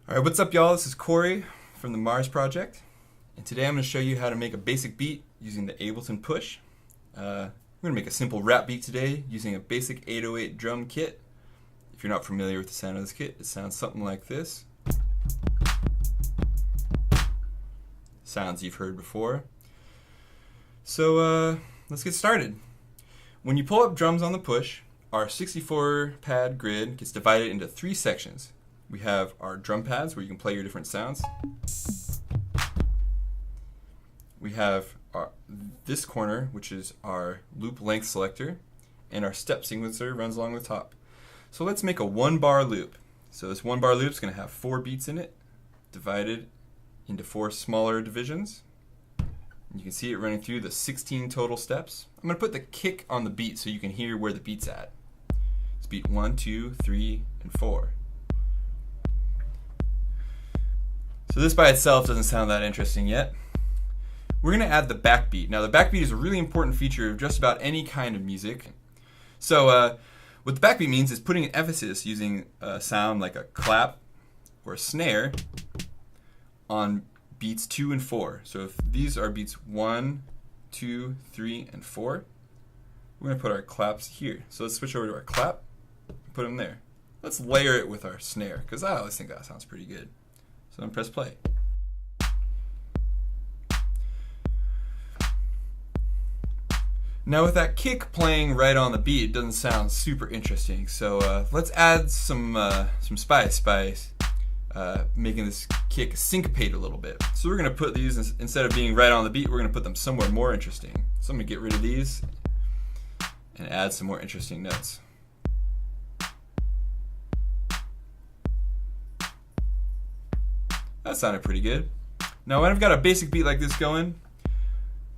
Alright, what's up y'all? This is Corey from the MARZ Project, and today I'm going to show you how to make a basic beat using the Ableton push. We're going to make a simple rap beat today using a basic 808 drum kit. If you're not familiar with the sound of this kit, it sounds something like this. Sounds you've heard before. So let's get started. When you pull up drums on the push, our 64 pad grid gets divided into 3 sections. We have our drum pads where you can play your different sounds. We have this corner, which is our loop length selector, and our step sequencer runs along the top. So let's make a 1-bar loop. So this 1-bar loop is going to have 4 beats in it, divided into 4 smaller divisions. You can see it running through the 16 total steps. I'm going to put the kick on the beat so you can hear where the beat's at. It's beat 1, 2, 3, and 4. So this by itself doesn't sound that interesting yet. We're going to add the backbeat. Now the backbeat is a really important feature of just about any kind of music. So what the backbeat means is putting an emphasis using a sound like a clap or a snare on beats 2 and 4. So if these are beats 1, 2, 3, and 4, we're going to put our claps here. So let's switch over to our clap and put them there. Let's layer it with our snare because I always think that sounds pretty good. So I'm press play. Now with that kick playing right on the beat, it doesn't sound super interesting. So let's add some spice by making this kick syncopate a little bit. So we're going to put these, instead of being right on the beat, we're going to put them somewhere more interesting. So I'm going to get rid of these and add some more interesting notes. That sounded pretty good. Now when I've got a basic beat like this going,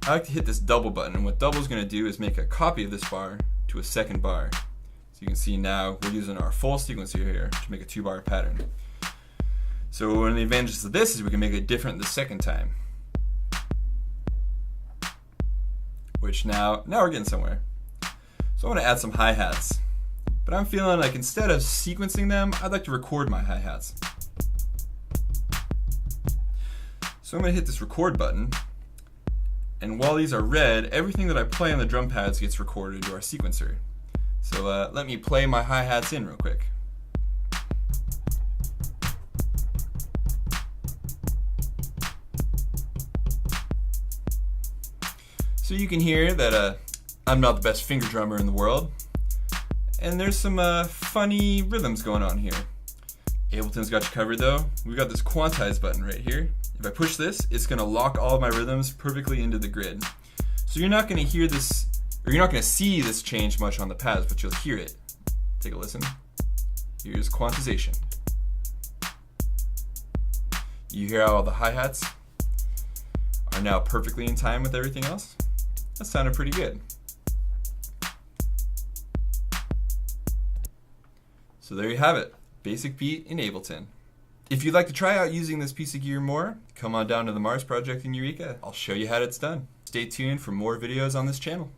I like to hit this double button, and what double is going to do is make a copy of this bar to a second bar. So you can see now we're using our full sequencer here to make a 2-bar pattern. So one of the advantages of this is we can make it different the second time. Which now we're getting somewhere. So I want to add some hi-hats. But I'm feeling like instead of sequencing them, I'd like to record my hi-hats. So I'm going to hit this record button, and while these are red, everything that I play on the drum pads gets recorded into our sequencer. So let me play my hi-hats in real quick. So you can hear that I'm not the best finger drummer in the world, and there's some funny rhythms going on here. Ableton's got you covered though. We've got this Quantize button right here. If I push this, it's going to lock all of my rhythms perfectly into the grid. So you're not going to hear this, or you're not going to see this change much on the pads, but you'll hear it. Take a listen. Here's quantization. You hear how all the hi-hats are now perfectly in time with everything else? That sounded pretty good. So there you have it. Basic beat in Ableton. If you'd like to try out using this piece of gear more, come on down to the MARZ Project in Eureka. I'll show you how it's done. Stay tuned for more videos on this channel.